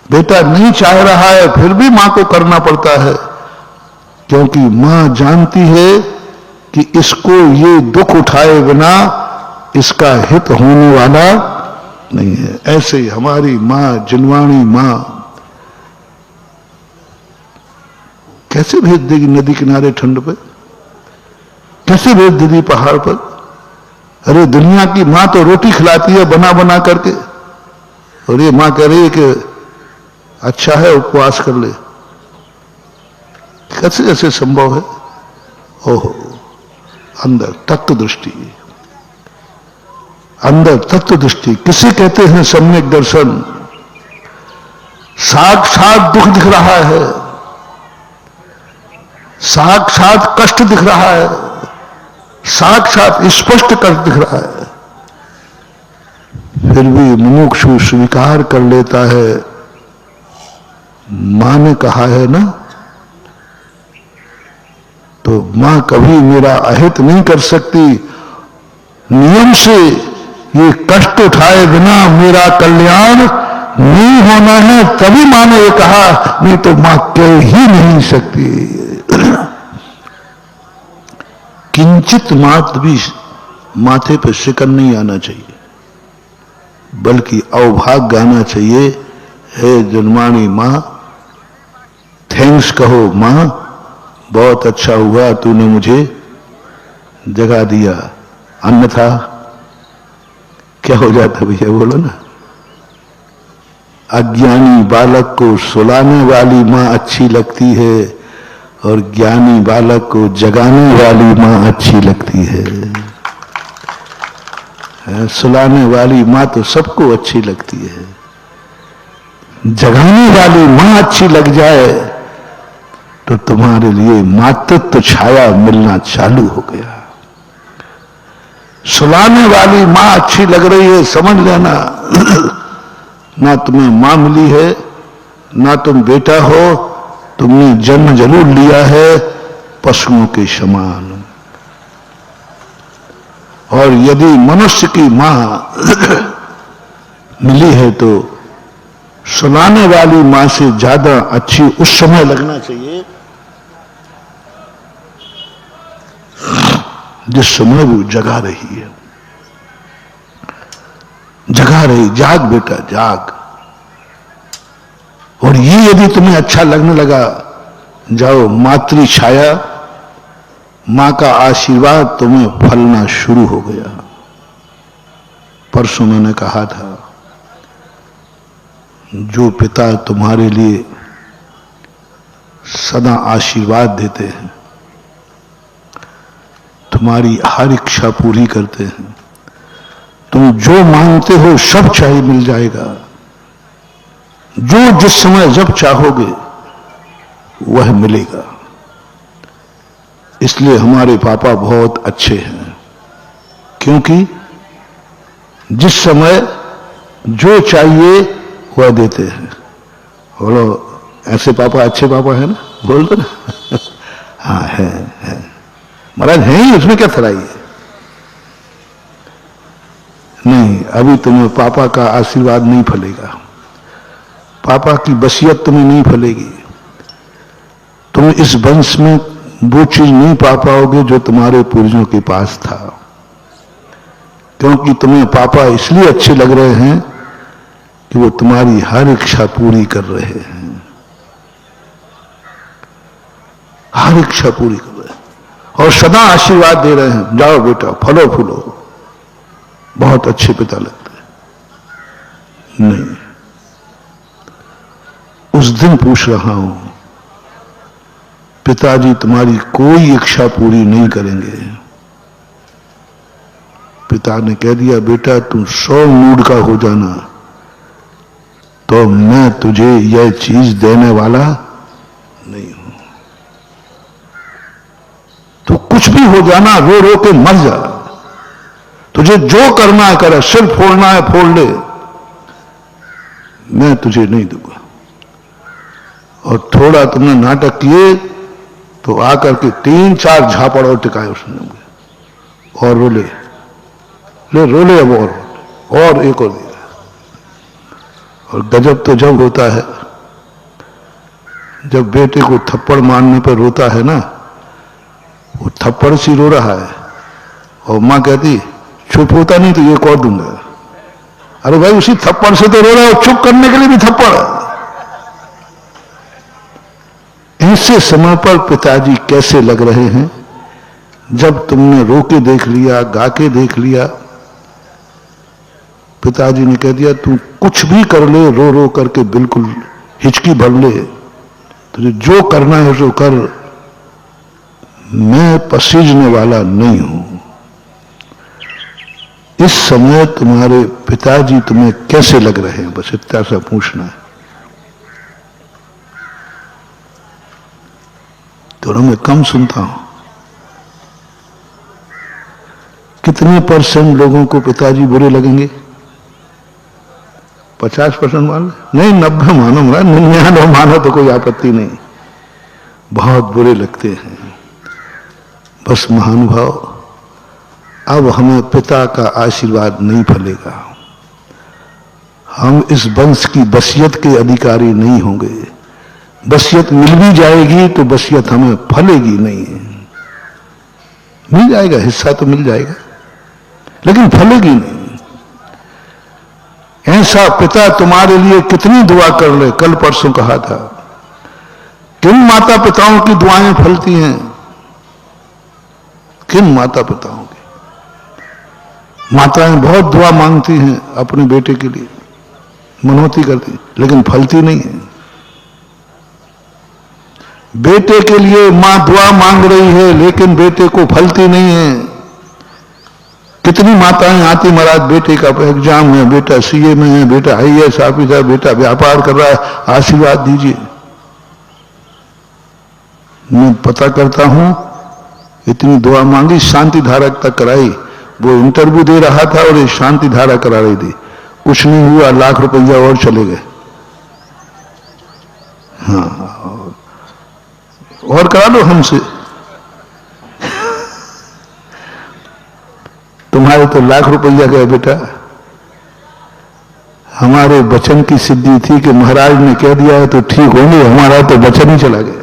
बेटा नहीं चाह रहा है फिर भी मां को करना पड़ता है, क्योंकि मां जानती है कि इसको ये दुख उठाए बिना इसका हित होने वाला नहीं है। ऐसे ही हमारी मां, जिनवाणी मां कैसे भेज देगी नदी किनारे ठंड पे, कैसे भेज देगी पहाड़ पर? अरे दुनिया की मां तो रोटी खिलाती है बना बना करके, और ये मां कह रही है कि अच्छा है उपवास कर ले। कैसे ऐसे संभव है? ओहो, अंदर तत्व दृष्टि, अंदर तत्व दृष्टि किसे कहते हैं? सम्यक दर्शन। साक्षात दुख दिख रहा है, साक्षात कष्ट दिख रहा है, साक्षात स्पष्ट कष्ट दिख रहा है, फिर भी मुमुक्षु स्वीकार कर लेता है। मां ने कहा है ना, तो मां कभी मेरा अहित नहीं कर सकती। नियम से ये कष्ट उठाए बिना मेरा कल्याण नहीं होना है, तभी मां ने ये कहा, नहीं तो मां कह ही नहीं सकती। किंचित मात्र भी माथे पे शिकन नहीं आना चाहिए, बल्कि अवभाग्य आना चाहिए। हे जन्मानी मां, थैंक्स कहो मां, बहुत अच्छा हुआ तूने मुझे जगा दिया, अन्यथा क्या हो जाता भैया बोलो ना। अज्ञानी बालक को सुलाने वाली मां अच्छी लगती है और ज्ञानी बालक को जगाने वाली मां अच्छी लगती है। सुलाने वाली मां तो सबको अच्छी लगती है, जगाने वाली मां अच्छी लग जाए तो तुम्हारे लिए मातृत्व छाया मिलना चालू हो गया। सुलाने वाली मां अच्छी लग रही है, समझ लेना ना तुम्हें मां मिली है, ना तुम बेटा हो, तुमने जन्म जरूर लिया है पशुओं के समान। और यदि मनुष्य की मां मिली है तो सुलाने वाली मां से ज्यादा अच्छी उस समय लगना चाहिए जिस समय वो जगा रही है। जगा रही, जाग बेटा जाग। और ये यदि तुम्हें अच्छा लगने लगा, जाओ मातृ छाया, मां का आशीर्वाद तुम्हें फलना शुरू हो गया। परसों मैंने कहा था, जो पिता तुम्हारे लिए सदा आशीर्वाद देते हैं, तुम्हारी हर इच्छा पूरी करते हैं, तुम जो मांगते हो सब चाहिए मिल जाएगा, जो जिस समय जब चाहोगे वह मिलेगा। इसलिए हमारे पापा बहुत अच्छे हैं, क्योंकि जिस समय जो चाहिए वह देते हैं। बोलो ऐसे पापा अच्छे पापा है ना, बोल दो ना। हाँ है महाराज, है ही, उसमें क्या थराई है। नहीं, अभी तुम्हें पापा का आशीर्वाद नहीं फलेगा, पापा की वसीयत तुम्हें नहीं फलेगी, तुम इस वंश में वो चीज नहीं पा पाओगे जो तुम्हारे पूर्वजों के पास था। क्योंकि तुम्हें पापा इसलिए अच्छे लग रहे हैं कि वो तुम्हारी हर इच्छा पूरी कर रहे हैं, हर इच्छा पूरी कर रहे हैं और सदा आशीर्वाद दे रहे हैं, जाओ बेटा फलो फूलो। बहुत अच्छे पिता लगते हैं। नहीं, उस दिन पूछ रहा हूं, पिताजी तुम्हारी कोई इच्छा पूरी नहीं करेंगे। पिता ने कह दिया, बेटा तुम 100 मूड का हो जाना तो मैं तुझे यह चीज देने वाला नहीं हूं। तो कुछ भी हो जाना, रो रो के मर जा, तुझे जो करना है कर, सिर फोड़ना है फोड़ ले, मैं तुझे नहीं दूंगा। और थोड़ा तुमने नाटक किए तो आकर के 3-4 झापड़ और टिकाए उसने, और रो ले अब और एक और दिया। और गजब तो जब होता है जब बेटे को थप्पड़ मारने पर रोता है ना, वो थप्पड़ से रो रहा है और मां कहती चुप होता नहीं तो ये और दूंगा। अरे भाई उसी थप्पड़ से तो रो रहा है, चुप करने के लिए भी थप्पड़। ऐसे समय पर पिताजी कैसे लग रहे हैं? जब तुमने रो के देख लिया, गा के देख लिया, पिताजी ने कह दिया तू कुछ भी कर ले, रो रो करके बिल्कुल हिचकी भर ले, तुझे जो करना है सो कर, मैं पसीजने वाला नहीं हूं। इस समय तुम्हारे पिताजी तुम्हें कैसे लग रहे हैं, बस इतना सा पूछना है। थोड़ा मैं कम सुनता हूं। कितने % लोगों को पिताजी बुरे लगेंगे? 50% मान नहीं, 90 मानो, 99 मानो तो कोई आपत्ति नहीं। बहुत बुरे लगते हैं। बस महानुभाव, अब हमें पिता का आशीर्वाद नहीं फलेगा। हम इस वंश की वसीयत के अधिकारी नहीं होंगे। वसीयत मिल भी जाएगी तो वसीयत हमें फलेगी नहीं। मिल जाएगा, हिस्सा तो मिल जाएगा, लेकिन फलेगी नहीं। ऐसा पिता तुम्हारे लिए कितनी दुआ कर ले। कल परसों कहा था, किन माता पिताओं की दुआएं फलती हैं? किन माता पिताओं की? माताएं बहुत दुआ मांगती हैं अपने बेटे के लिए, मनौती करती, लेकिन फलती नहीं है। बेटे के लिए मां दुआ मांग रही है, लेकिन बेटे को फलती नहीं है। कितनी माताएं आती, महाराज बेटे का एग्जाम है, बेटा सीए में है, बेटा IAS ऑफिसर, बेटा व्यापार कर रहा है, आशीर्वाद दीजिए। मैं पता करता हूं, इतनी दुआ मांगी, शांति धारक तक कराई। वो इंटरव्यू दे रहा था और ये शांति धारा करा रही थी। कुछ नहीं हुआ, लाख रुपया और चले गए। हाँ, और करा लो हमसे। तुम्हारे तो लाख रुपया गया बेटा। हमारे वचन की सिद्धि थी कि महाराज ने कह दिया है तो ठीक होंगे, हमारा तो वचन ही चला गया।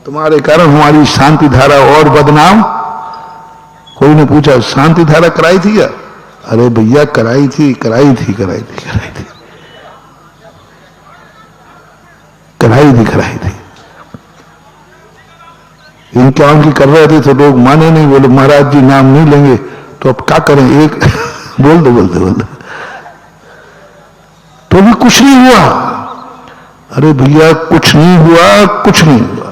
तुम्हारे कारण हमारी शांति धारा और बदनाम। कोई ने पूछा शांति धारा कराई थी क्या? अरे भैया कराई थी, कराई थी, कराई थी, कराई थी, कराई थी, कराई थी। इनकाम की कर रहे थे तो लोग माने नहीं, बोले महाराज जी नाम नहीं लेंगे, तो अब क्या करें, एक बोल दो, बोल दो, बोल दो, तो भी कुछ नहीं हुआ। अरे भैया कुछ नहीं हुआ, कुछ नहीं हुआ।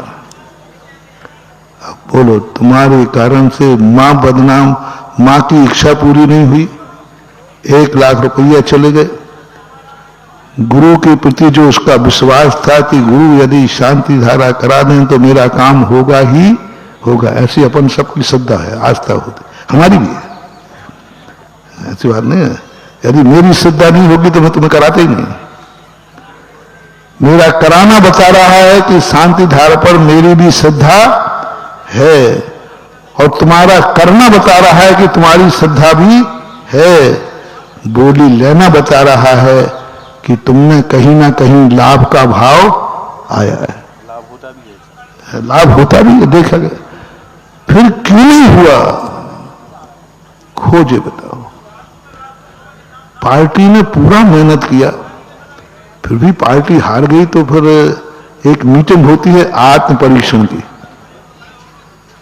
अब बोलो, तुम्हारे कारण से मां बदनाम, मां की इच्छा पूरी नहीं हुई, 1 लाख रुपया चले गए। गुरु के प्रति जो उसका विश्वास था कि गुरु यदि शांति धारा करा दें तो मेरा काम होगा ही होगा, ऐसी अपन सबकी श्रद्धा है, आस्था होती, हमारी भी है, ऐसी बात नहीं है। यदि मेरी श्रद्धा नहीं होगी तो मैं तुम्हें कराते ही नहीं। मेरा कराना बता रहा है कि शांति धारा पर मेरी भी श्रद्धा है, और तुम्हारा करना बता रहा है कि तुम्हारी श्रद्धा भी है। बोली लेना बता रहा है कि तुमने कहीं ना कहीं लाभ का भाव आया है। लाभ होता भी है, लाभ होता भी है, देखा गया। फिर क्यों नहीं हुआ? खोजे बताओ। पार्टी ने पूरा मेहनत किया, फिर भी पार्टी हार गई, तो फिर एक मीटिंग होती है आत्म परीक्षण की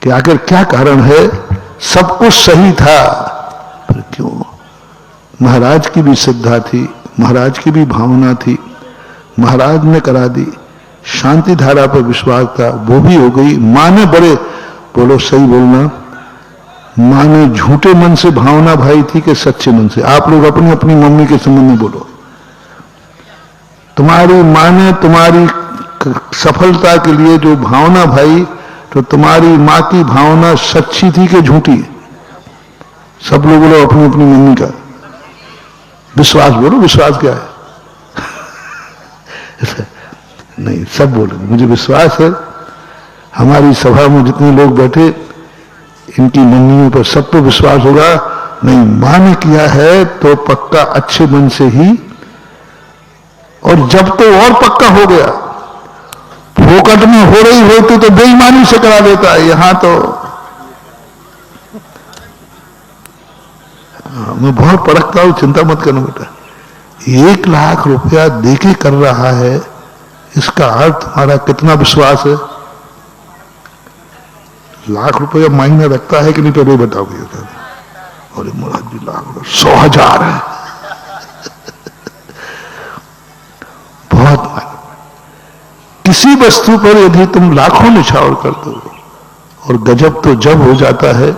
कि आखिर क्या कारण है। सब कुछ सही था, फिर क्यों? महाराज की भी श्रद्धा थी, महाराज की भी भावना थी, महाराज ने करा दी। शांति धारा पर विश्वास था, वो भी हो गई। मां ने बड़े, बोलो सही बोलना, मां ने झूठे मन से भावना भाई थी कि सच्चे मन से? आप लोग अपनी अपनी मम्मी के संबंध में बोलो। तुम्हारी मां ने तुम्हारी सफलता के लिए जो भावना भाई, तो तुम्हारी मां की भावना सच्ची थी कि झूठी? सब लोग बोलो अपनी अपनी मम्मी का विश्वास बोलो। विश्वास क्या है? नहीं, सब बोलो मुझे विश्वास है। हमारी सभा में जितने लोग बैठे, इनकी मम्मियों पर सब पर विश्वास होगा। नहीं, मां ने किया है तो पक्का अच्छे मन से ही और जब तो और पक्का हो गया, फोकट में हो रही होती तो बेईमानी से करा देता है। यहां तो मैं बहुत परखता हूं, चिंता मत करना बेटा। 1 लाख रुपया देके कर रहा है, इसका अर्थ तुम्हारा कितना विश्वास है? लाख रुपया मायने रखता है कि नहीं? तो नहीं बताओ भैया। और मुराद जी लाख 100,000 है, बहुत मायने। किसी वस्तु पर यदि तुम लाखों निछावर कर दो, और गजब तो जब हो जाता है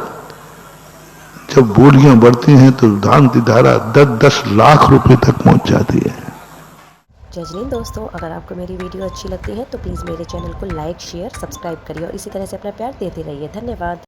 जब बोलियां बढ़ती हैं तो दान की धारा 10-10 लाख रुपए तक पहुंच जाती है। जय दोस्तों, अगर आपको मेरी वीडियो अच्छी लगती है तो प्लीज़ मेरे चैनल को लाइक, शेयर, सब्सक्राइब करिए और इसी तरह से अपना प्यार देते रहिए। धन्यवाद।